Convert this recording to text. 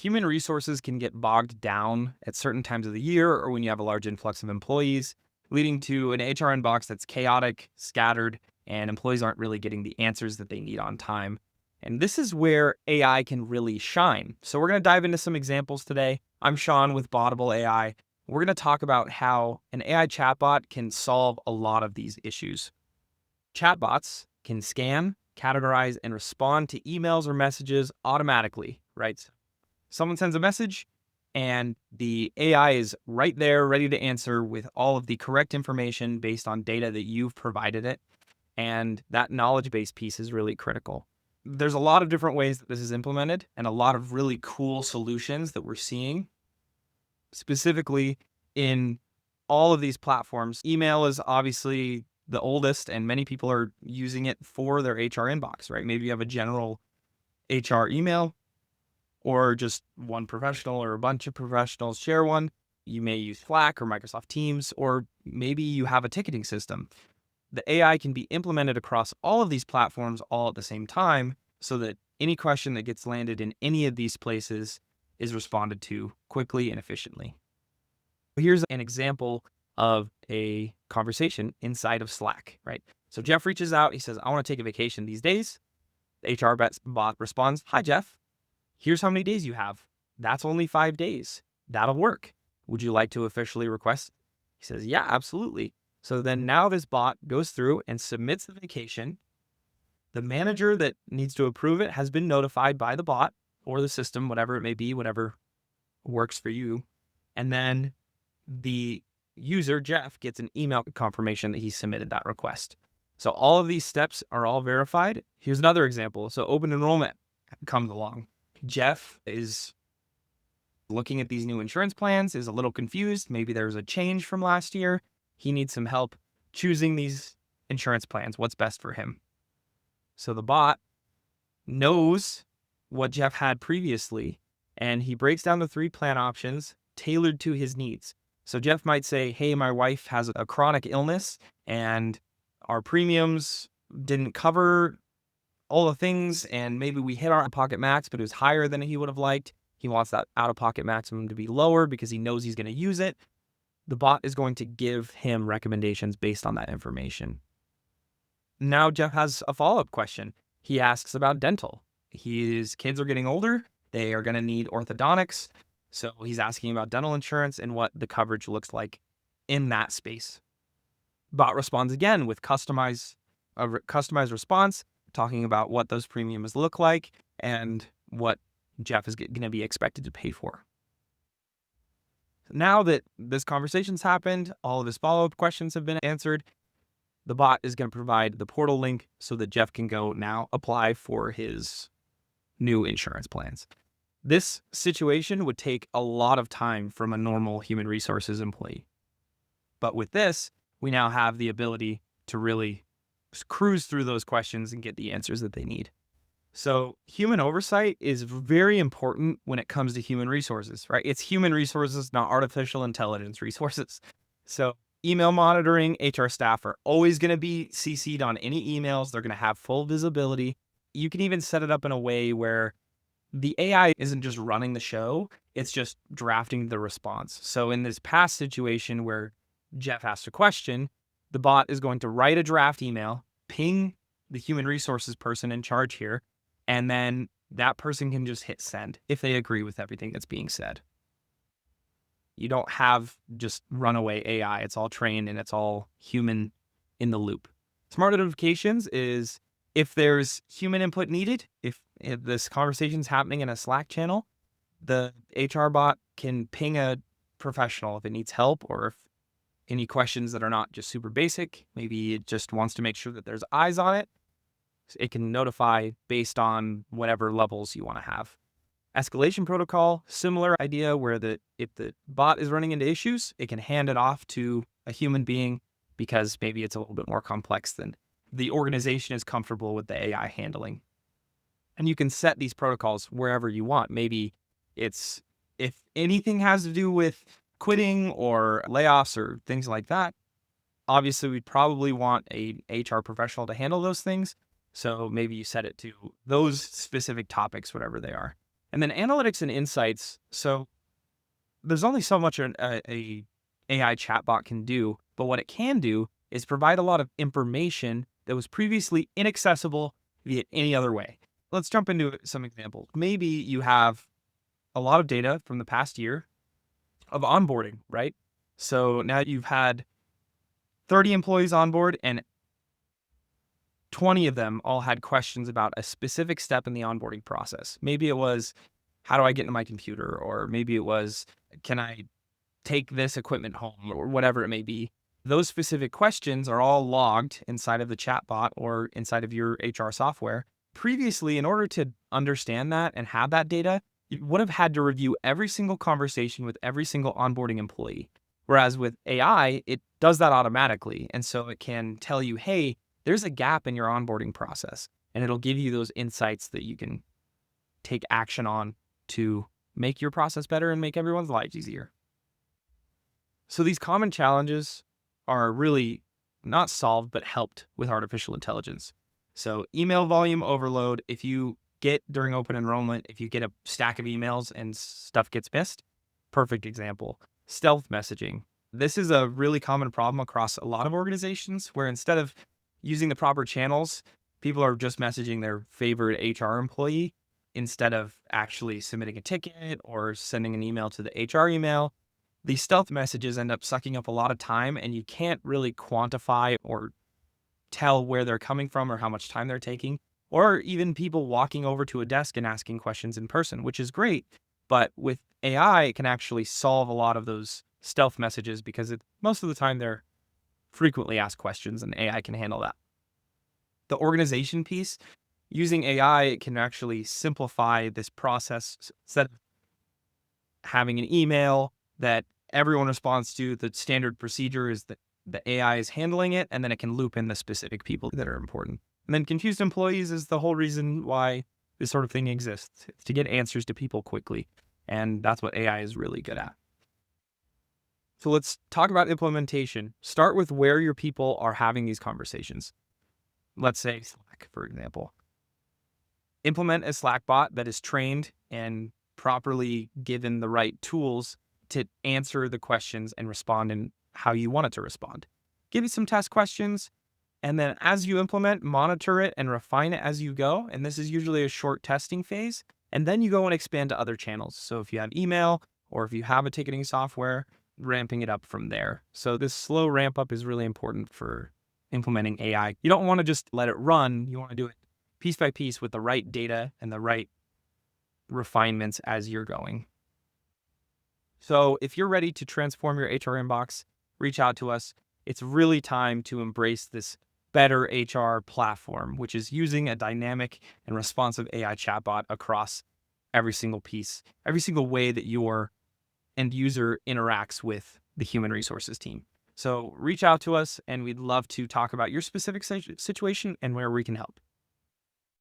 Human resources can get bogged down at certain times of the year or when you have a large influx of employees, leading to an HR inbox that's chaotic, scattered, and employees aren't really getting the answers that they need on time. And this is where AI can really shine. So we're going to dive into some examples today. I'm Sean with Botable AI. We're going to talk about how an AI chatbot can solve a lot of these issues. Chatbots can scan, categorize, and respond to emails or messages automatically, right? Someone sends a message and the AI is right there ready to answer with all of the correct information based on data that you've provided it. And that knowledge base piece is really critical. There's a lot of different ways that this is implemented and a lot of really cool solutions that we're seeing specifically in all of these platforms. Email is obviously the oldest and many people are using it for their HR inbox, right? Maybe you have a general HR email or just one professional or a bunch of professionals share one. You may use Slack or Microsoft Teams, or maybe you have a ticketing system. The AI can be implemented across all of these platforms all at the same time so that any question that gets landed in any of these places is responded to quickly and efficiently. Here's an example of a conversation inside of Slack, right? So Jeff reaches out. He says, I want to take a vacation these days. The HR bot responds, Hi, Jeff. Here's how many days you have. That's only 5 days. That'll work. Would you like to officially request? He says, yeah, absolutely. So then now this bot goes through and submits the vacation. The manager that needs to approve it has been notified by the bot or the system, whatever it may be, whatever works for you. And then the user, Jeff, gets an email confirmation that he submitted that request. So all of these steps are all verified. Here's another example. So open enrollment comes along. Jeff is looking at these new insurance plans, is a little confused. Maybe there's a change from last year. He needs some help choosing these insurance plans, what's best for him. So the bot knows what Jeff had previously, and he breaks down the 3 plan options tailored to his needs. So Jeff might say, hey, my wife has a chronic illness and our premiums didn't cover all the things, and maybe we hit our out-of-pocket max, but it was higher than he would have liked. He wants that out-of-pocket maximum to be lower because he knows he's going to use it. The bot is going to give him recommendations based on that information. Now Jeff has a follow-up question. He asks about dental. His kids are getting older. They are going to need orthodontics. So he's asking about dental insurance and what the coverage looks like in that space. Bot responds again with customized response, talking about what those premiums look like and what Jeff is going to be expected to pay for. Now that this conversation's happened, all of his follow-up questions have been answered, the bot is going to provide the portal link so that Jeff can go now apply for his new insurance plans. This situation would take a lot of time from a normal human resources employee. But with this, we now have the ability to really cruise through those questions and get the answers that they need. So human oversight is very important when it comes to human resources, right? It's human resources, not artificial intelligence resources. So email monitoring, HR staff are always going to be CC'd on any emails. They're going to have full visibility. You can even set it up in a way where the AI isn't just running the show, it's just drafting the response. So in this past situation where Jeff asked a question, the bot is going to write a draft email, ping the human resources person in charge here, and then that person can just hit send if they agree with everything that's being said. You don't have just runaway AI. It's all trained and it's all human in the loop. Smart notifications is if there's human input needed, if this conversation's happening in a Slack channel, the HR bot can ping a professional if it needs help or if any questions that are not just super basic, maybe it just wants to make sure that there's eyes on it. It can notify based on whatever levels you want to have. Escalation protocol, similar idea where if the bot is running into issues, it can hand it off to a human being because maybe it's a little bit more complex than the organization is comfortable with the AI handling. And you can set these protocols wherever you want. Maybe it's if anything has to do with quitting or layoffs or things like that, obviously we'd probably want a HR professional to handle those things. So maybe you set it to those specific topics, whatever they are. And then analytics and insights. So there's only so much a AI chatbot can do, but what it can do is provide a lot of information that was previously inaccessible via any other way. Let's jump into some examples. Maybe you have a lot of data from the past year of onboarding, right? So now you've had 30 employees on board and 20 of them all had questions about a specific step in the onboarding process. Maybe it was, how do I get into my computer? Or maybe it was, can I take this equipment home or whatever it may be. Those specific questions are all logged inside of the chatbot or inside of your HR software. Previously, in order to understand that and have that data, you would have had to review every single conversation with every single onboarding employee. Whereas with AI, it does that automatically. And so it can tell you, hey, there's a gap in your onboarding process. And it'll give you those insights that you can take action on to make your process better and make everyone's lives easier. So these common challenges are really not solved, but helped with artificial intelligence. So email volume overload, if you get during open enrollment, if you get a stack of emails and stuff gets missed, perfect example. Stealth messaging. This is a really common problem across a lot of organizations where instead of using the proper channels, people are just messaging their favorite HR employee instead of actually submitting a ticket or sending an email to the HR email. These stealth messages end up sucking up a lot of time, and you can't really quantify or tell where they're coming from or how much time they're taking, or even people walking over to a desk and asking questions in person, which is great. But with AI, it can actually solve a lot of those stealth messages because most of the time they're frequently asked questions and AI can handle that. The organization piece, using AI can actually simplify this process. Instead of having an email that everyone responds to, the standard procedure is that the AI is handling it, and then it can loop in the specific people that are important. And then confused employees is the whole reason why this sort of thing exists. It's to get answers to people quickly. And that's what AI is really good at. So let's talk about implementation. Start with where your people are having these conversations. Let's say Slack, for example. Implement a Slack bot that is trained and properly given the right tools to answer the questions and respond in how you want it to respond. Give it some test questions, and then as you implement, monitor it and refine it as you go. And this is usually a short testing phase. And then you go and expand to other channels. So if you have email or if you have a ticketing software, ramping it up from there. So this slow ramp up is really important for implementing AI. You don't want to just let it run. You want to do it piece by piece with the right data and the right refinements as you're going. So if you're ready to transform your HR inbox, reach out to us. It's really time to embrace this better HR platform, which is using a dynamic and responsive AI chatbot across every single piece, every single way that your end user interacts with the human resources team. So reach out to us and we'd love to talk about your specific situation and where we can help.